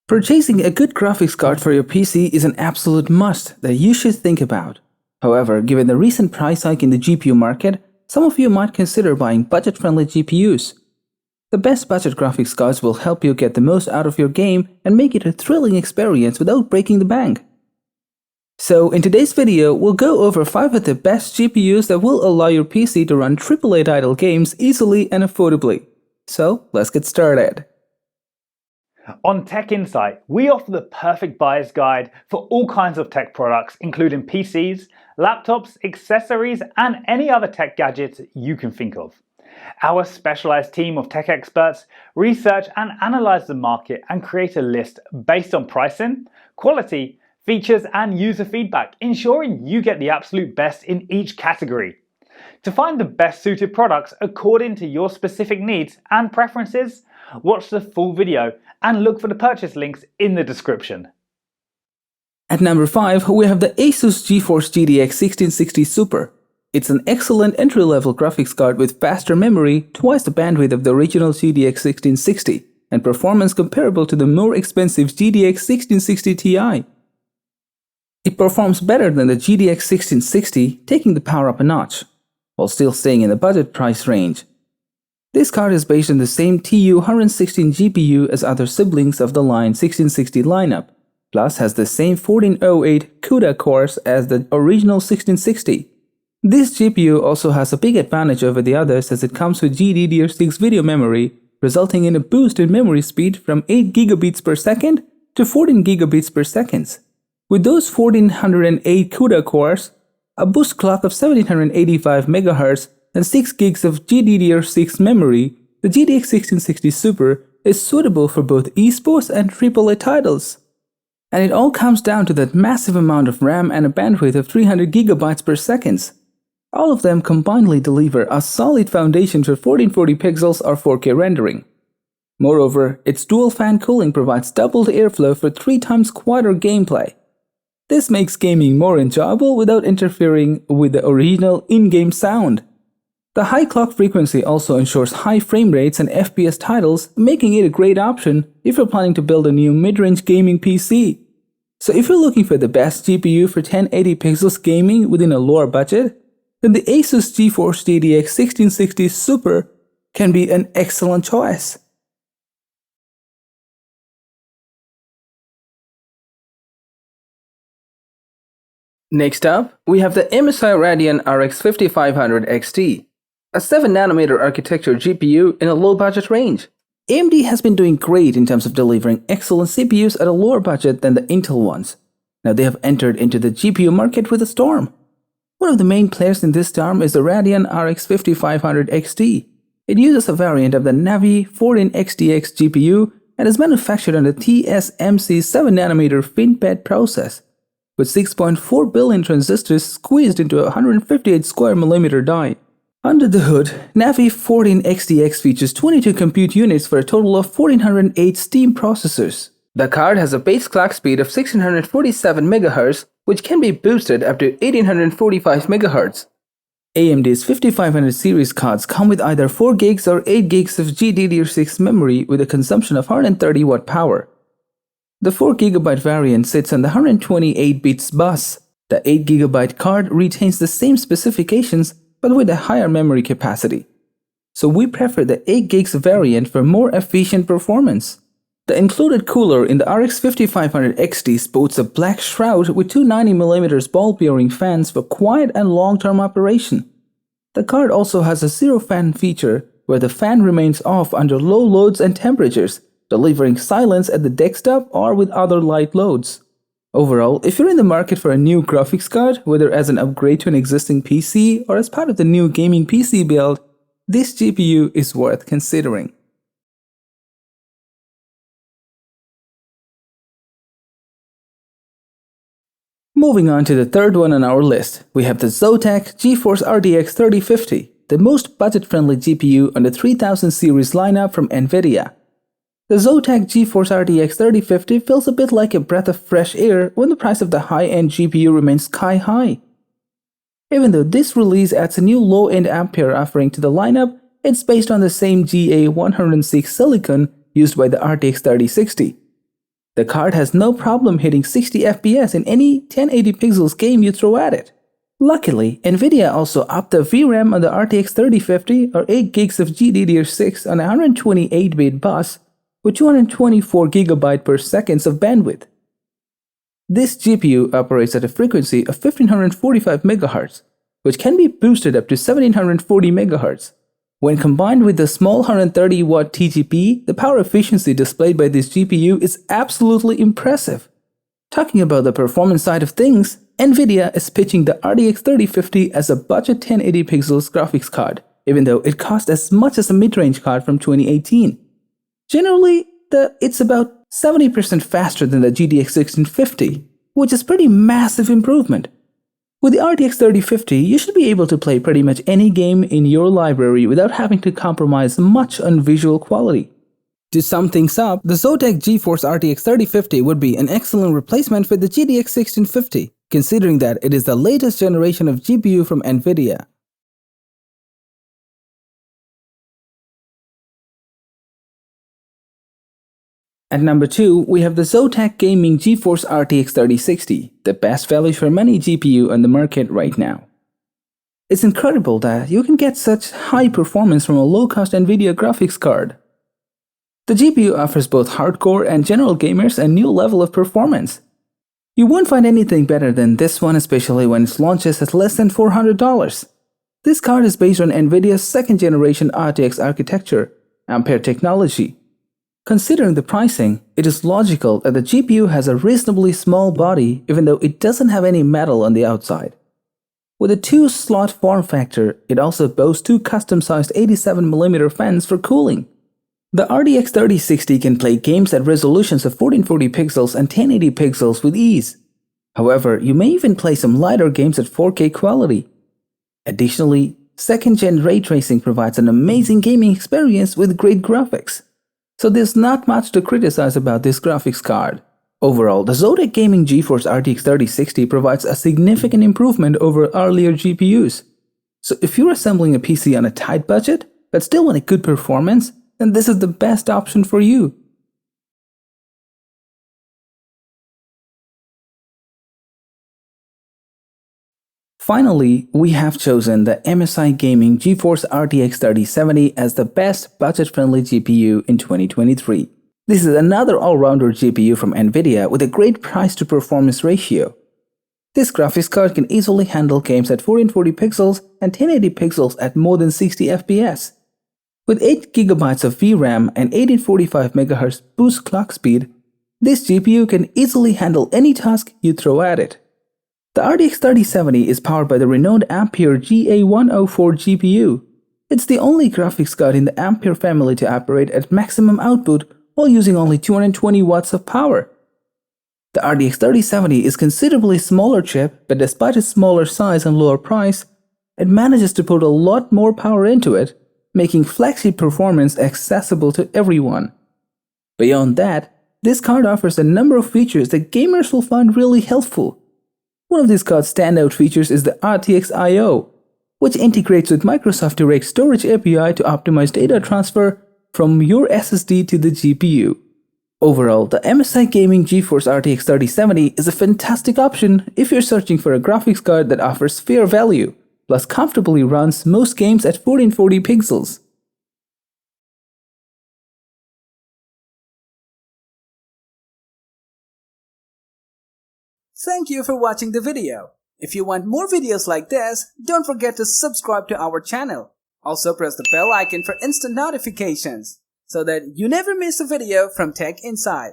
Purchasing a good graphics card for your PC is an absolute must that you should think about. However, given the recent price hike in the GPU market, some of you might consider buying budget-friendly GPUs. The best budget graphics cards will help you get the most out of your game and make it a thrilling experience without breaking the bank. So, in today's video, we'll go over 5 of the best GPUs that will allow your PC to run AAA title games easily and affordably. So, let's get started. On Tech Insight, we offer the perfect buyer's guide for all kinds of tech products, including PCs, laptops, accessories, and any other tech gadgets you can think of. Our specialized team of tech experts research and analyze the market and create a list based on pricing, quality, features, and user feedback, ensuring you get the absolute best in each category. To find the best suited products according to your specific needs and preferences, watch the full video and look for the purchase links in the description. At number 5, we have the ASUS GeForce GTX 1660 Super. It's an excellent entry-level graphics card with faster memory, twice the bandwidth of the original GTX 1660, and performance comparable to the more expensive GTX 1660 Ti. It performs better than the GTX 1660, taking the power up a notch, while still staying in the budget price range. This card is based on the same TU116 GPU as other siblings of the line 1660 lineup, plus has the same 1408 CUDA cores as the original 1660. This GPU also has a big advantage over the others as it comes with GDDR6 video memory, resulting in a boost in memory speed from 8 gigabits per second to 14 gigabits per second. With those 1408 CUDA cores, a boost clock of 1785 MHz, and 6 gigs of GDDR6 memory, the GTX 1660 Super is suitable for both esports and AAA titles. And it all comes down to that massive amount of RAM and a bandwidth of 300 GB per second. All of them combinedly deliver a solid foundation for 1440 pixels or 4K rendering. Moreover, its dual fan cooling provides doubled airflow for 3 times quieter gameplay. This makes gaming more enjoyable without interfering with the original in-game sound. The high clock frequency also ensures high frame rates and FPS titles, making it a great option if you're planning to build a new mid-range gaming PC. So if you're looking for the best GPU for 1080 pixels gaming within a lower budget, then the ASUS GeForce GTX 1660 Super can be an excellent choice. Next up, we have the MSI Radeon RX 5500 XT. A 7nm architecture GPU in a low-budget range. AMD has been doing great in terms of delivering excellent CPUs at a lower budget than the Intel ones. Now they have entered into the GPU market with a storm. One of the main players in this storm is the Radeon RX 5500 XT. It uses a variant of the Navi 14XTX GPU and is manufactured on the TSMC 7nm FinFET process, with 6.4 billion transistors squeezed into a 158 square millimeter die. Under the hood, Navi 14XTX features 22 compute units for a total of 1408 Steam processors. The card has a base clock speed of 1647 MHz, which can be boosted up to 1845 MHz. AMD's 5500 series cards come with either 4 gigs or 8 gigs of GDDR6 memory with a consumption of 130 watt power. The 4 GB variant sits on the 128 bits bus. The 8 GB card retains the same specifications but with a higher memory capacity. So we prefer the 8 gigs variant for more efficient performance. The included cooler in the RX 5500 XT sports a black shroud with two 90mm ball-bearing fans for quiet and long-term operation. The card also has a zero fan feature where the fan remains off under low loads and temperatures, delivering silence at the desktop or with other light loads. Overall, if you're in the market for a new graphics card, whether as an upgrade to an existing PC or as part of the new gaming PC build, this GPU is worth considering. Moving on to the third one on our list, we have the ZOTAC GeForce RTX 3050, the most budget-friendly GPU on the 3000 series lineup from NVIDIA. The ZOTAC GeForce RTX 3050 feels a bit like a breath of fresh air when the price of the high-end GPU remains sky-high. Even though this release adds a new low-end Ampere offering to the lineup, it's based on the same GA106 silicon used by the RTX 3060. The card has no problem hitting 60 FPS in any 1080 pixels game you throw at it. Luckily, Nvidia also upped the VRAM on the RTX 3050 or 8 gigs of GDDR6 on a 128-bit bus with 224GB per second of bandwidth. This GPU operates at a frequency of 1545 MHz, which can be boosted up to 1740 MHz. When combined with the small 130-watt TGP, the power efficiency displayed by this GPU is absolutely impressive. Talking about the performance side of things, Nvidia is pitching the RTX 3050 as a budget 1080 pixels graphics card, even though it costs as much as a mid-range card from 2018. Generally, it's about 70% faster than the GTX 1650, which is pretty massive improvement. With the RTX 3050, you should be able to play pretty much any game in your library without having to compromise much on visual quality. To sum things up, the ZOTAC GeForce RTX 3050 would be an excellent replacement for the GTX 1650, considering that it is the latest generation of GPU from Nvidia. At number 2, we have the ZOTAC Gaming GeForce RTX 3060, the best value for money GPU on the market right now. It's incredible that you can get such high performance from a low-cost Nvidia graphics card. The GPU offers both hardcore and general gamers a new level of performance. You won't find anything better than this one, especially when it launches at less than $400. This card is based on Nvidia's second-generation RTX architecture, Ampere technology. Considering the pricing, it is logical that the GPU has a reasonably small body even though it doesn't have any metal on the outside. With a 2-slot form factor, it also boasts 2 custom-sized 87mm fans for cooling. The RTX 3060 can play games at resolutions of 1440 pixels and 1080 pixels with ease. However, you may even play some lighter games at 4K quality. Additionally, second-gen ray tracing provides an amazing gaming experience with great graphics. So there's not much to criticize about this graphics card. Overall, the ZOTAC Gaming GeForce RTX 3060 provides a significant improvement over earlier GPUs. So if you're assembling a PC on a tight budget, but still want a good performance, then this is the best option for you. Finally, we have chosen the MSI Gaming GeForce RTX 3070 as the best budget-friendly GPU in 2023. This is another all-rounder GPU from Nvidia with a great price-to-performance ratio. This graphics card can easily handle games at 1440 pixels and 1080 pixels at more than 60 FPS. With 8GB of VRAM and 1845 MHz boost clock speed, this GPU can easily handle any task you throw at it. The RTX 3070 is powered by the renowned Ampere GA104 GPU. It's the only graphics card in the Ampere family to operate at maximum output while using only 220 watts of power. The RTX 3070 is considerably smaller chip, but despite its smaller size and lower price, it manages to put a lot more power into it, making flagship performance accessible to everyone. Beyond that, this card offers a number of features that gamers will find really helpful. One of this card's standout features is the RTX I/O, which integrates with Microsoft Direct Storage API to optimize data transfer from your SSD to the GPU. Overall, the MSI Gaming GeForce RTX 3070 is a fantastic option if you're searching for a graphics card that offers fair value, plus comfortably runs most games at 1440 pixels. Thank you for watching the video. If you want more videos like this, don't forget to subscribe to our channel. Also press the bell icon for instant notifications so that you never miss a video from Tech Inside.